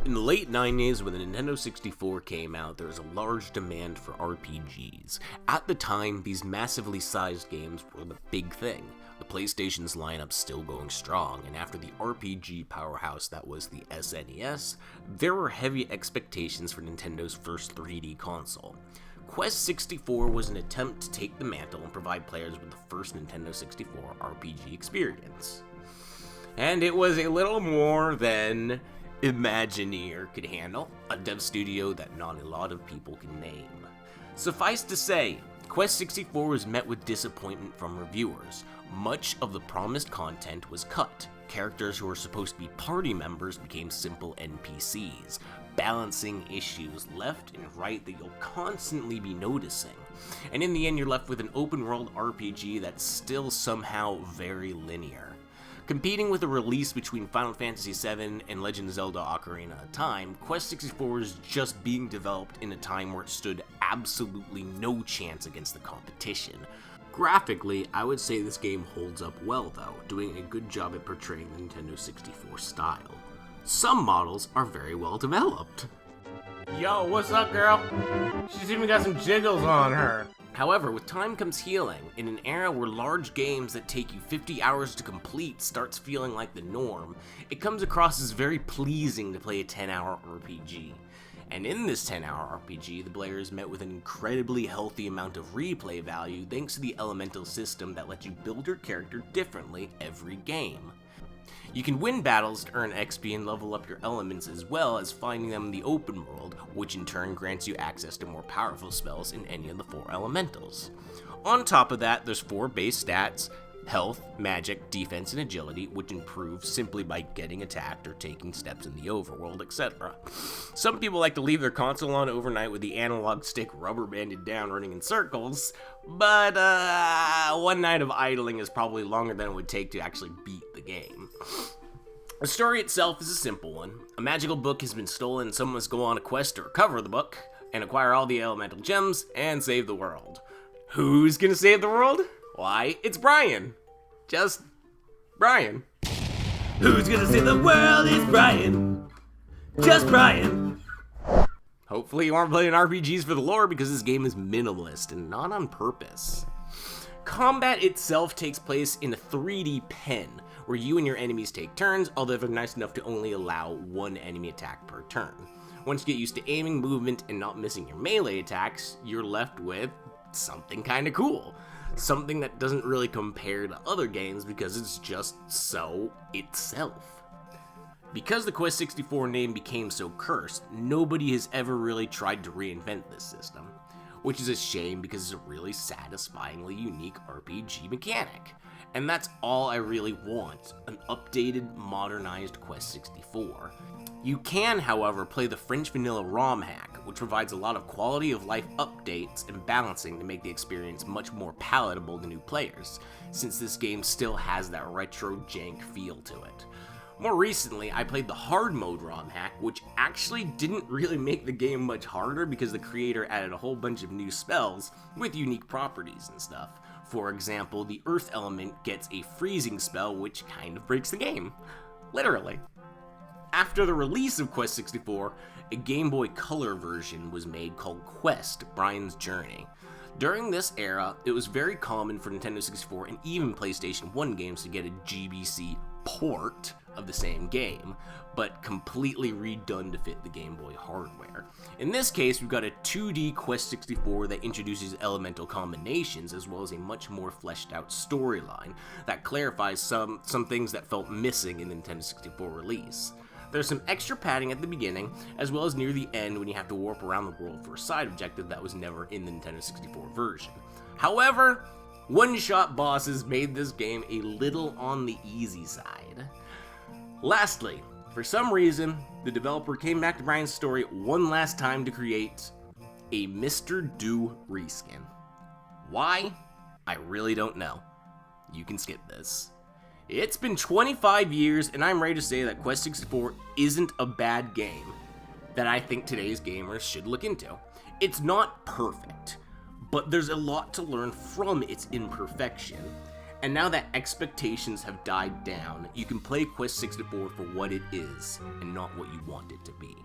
In the late 90s, when the Nintendo 64 came out, there was a large demand for RPGs. At the time, these massively sized games were the big thing. The PlayStation's lineup still going strong, and after the RPG powerhouse that was the SNES, there were heavy expectations for Nintendo's first 3D console. Quest 64 was an attempt to take the mantle and provide players with the first Nintendo 64 RPG experience. And it was a little more than Imagineer could handle, a dev studio that not a lot of people can name. Suffice to say, Quest 64 was met with disappointment from reviewers. Much of the promised content was cut. Characters who were supposed to be party members became simple NPCs, balancing issues left and right that you'll constantly be noticing. And in the end, you're left with an open-world RPG that's still somehow very linear. Competing with a release between Final Fantasy VII and Legend of Zelda Ocarina of Time, Quest 64 was just being developed in a time where it stood absolutely no chance against the competition. Graphically, I would say this game holds up well though, doing a good job at portraying the Nintendo 64 style. Some models are very well developed. Yo, what's up, girl? She's even got some jiggles on her. However, with time comes healing. In an era where large games that take you 50 hours to complete starts feeling like the norm, it comes across as very pleasing to play a 10-hour RPG. And in this 10-hour RPG, the player is met with an incredibly healthy amount of replay value thanks to the elemental system that lets you build your character differently every game. You can win battles to earn XP and level up your elements as well as finding them in the open world, which in turn grants you access to more powerful spells in any of the 4 elementals. On top of that, there's 4 base stats: health, magic, defense, and agility, which improve simply by getting attacked or taking steps in the overworld, etc. Some people like to leave their console on overnight with the analog stick rubber banded down running in circles, but one night of idling is probably longer than it would take to actually beat the game. The story itself is a simple one. A magical book has been stolen and someone must go on a quest to recover the book and acquire all the elemental gems and save the world. Who's gonna save the world? Why, it's Brian. Just Brian. Who's gonna save the world? It's Brian. Just Brian. Hopefully you aren't playing RPGs for the lore, because this game is minimalist and not on purpose. Combat itself takes place in a 3D pen, where you and your enemies take turns, although they're nice enough to only allow 1 enemy attack per turn. Once you get used to aiming, movement, and not missing your melee attacks, you're left with something kinda cool. Something that doesn't really compare to other games because it's just so itself. Because the Quest 64 name became so cursed, nobody has ever really tried to reinvent this system, which is a shame because it's a really satisfyingly unique RPG mechanic. And that's all I really want, an updated, modernized Quest 64. You can, however, play the French vanilla ROM hack, which provides a lot of quality of life updates and balancing to make the experience much more palatable to new players, since this game still has that retro jank feel to it. More recently, I played the hard mode ROM hack, which actually didn't really make the game much harder because the creator added a whole bunch of new spells with unique properties and stuff. For example, the earth element gets a freezing spell which kind of breaks the game. Literally. After the release of Quest 64, a Game Boy Color version was made called Quest: Brian's Journey. During this era, it was very common for Nintendo 64 and even PlayStation 1 games to get a GBC port of the same game, but completely redone to fit the Game Boy hardware. In this case, we've got a 2D Quest 64 that introduces elemental combinations as well as a much more fleshed out storyline that clarifies some things that felt missing in the Nintendo 64 release. There's some extra padding at the beginning, as well as near the end when you have to warp around the world for a side objective that was never in the Nintendo 64 version. However, one-shot bosses made this game a little on the easy side. Lastly, for some reason, the developer came back to Brian's story one last time to create a Mr. Do reskin. Why? I really don't know. You can skip this. It's been 25 years, and I'm ready to say that Quest 64 isn't a bad game that I think today's gamers should look into. It's not perfect, but there's a lot to learn from its imperfection, And now that expectations have died down, you can play Quest 64 for what it is, and not what you want it to be.